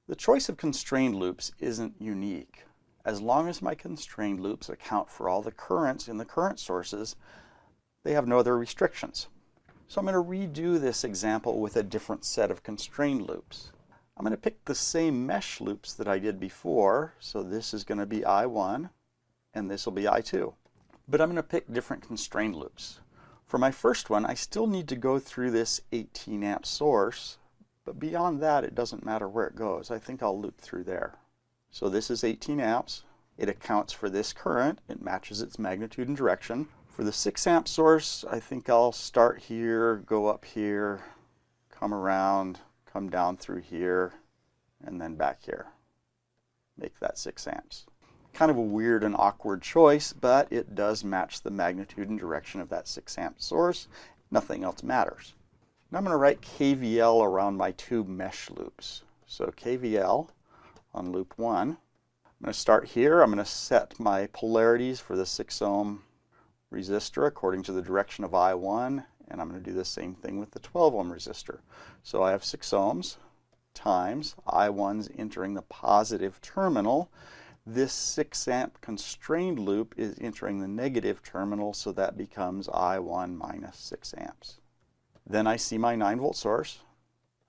The choice of constrained loops isn't unique. As long as my constrained loops account for all the currents in the current sources, they have no other restrictions. So I'm going to redo this example with a different set of constrained loops. I'm going to pick the same mesh loops that I did before. So this is going to be I1 and this will be I2. But I'm going to pick different constrained loops. For my first one, I still need to go through this 18 amp source, but beyond that it doesn't matter where it goes. I think I'll loop through there. So this is 18 amps. It accounts for this current. It matches its magnitude and direction. For the 6 amp source, I think I'll start here, go up here, come around, come down through here, and then back here. Make that 6 amps. Kind of a weird and awkward choice, but it does match the magnitude and direction of that 6 amp source. Nothing else matters. Now I'm going to write KVL around my two mesh loops. So KVL on loop 1. I'm going to start here. I'm going to set my polarities for the 6 ohm resistor according to the direction of I1, and I'm going to do the same thing with the 12 ohm resistor. So I have 6 ohms times I1's entering the positive terminal. This 6 amp constrained loop is entering the negative terminal, so that becomes I1 minus 6 amps. Then I see my 9 volt source.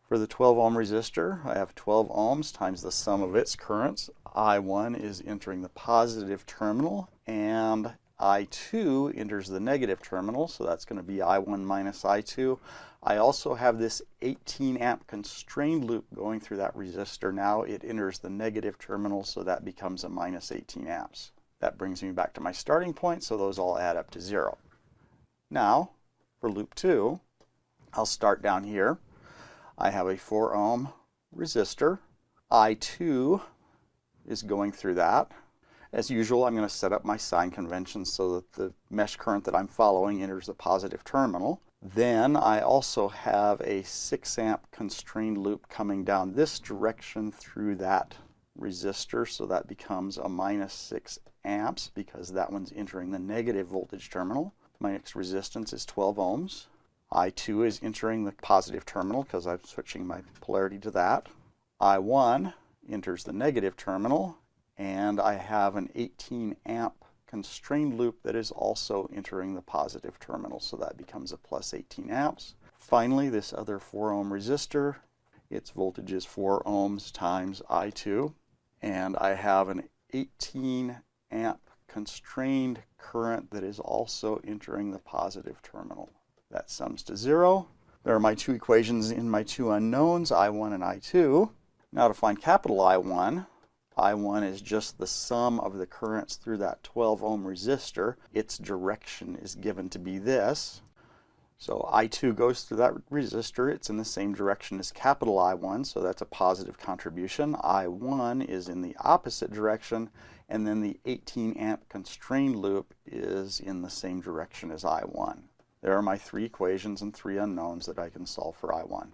For the 12 ohm resistor, I have 12 ohms times the sum of its currents. I1 is entering the positive terminal, and I2 enters the negative terminal, so that's going to be I1 minus I2. I also have this 18 amp constrained loop going through that resistor. Now it enters the negative terminal, so that becomes a minus 18 amps. That brings me back to my starting point, so those all add up to 0. Now, for loop 2, I'll start down here. I have a 4 ohm resistor. I2 is going through that. As usual, I'm going to set up my sign convention so that the mesh current that I'm following enters the positive terminal. Then I also have a 6 amp constrained loop coming down this direction through that resistor, so that becomes a minus 6 amps because that one's entering the negative voltage terminal. My next resistance is 12 ohms. I2 is entering the positive terminal because I'm switching my polarity to that. I1 enters the negative terminal, and I have an 18 amp constrained loop that is also entering the positive terminal, so that becomes a plus 18 amps. Finally, this other 4 ohm resistor, its voltage is 4 ohms times I2, and I have an 18 amp constrained current that is also entering the positive terminal. That sums to 0. There are my two equations in my two unknowns, I1 and I2. Now to find capital I1, I1 is just the sum of the currents through that 12 ohm resistor. Its direction is given to be this. So I2 goes through that resistor. It's in the same direction as capital I1, so that's a positive contribution. I1 is in the opposite direction, and then the 18 amp constrained loop is in the same direction as I1. There are my three equations and three unknowns that I can solve for I1.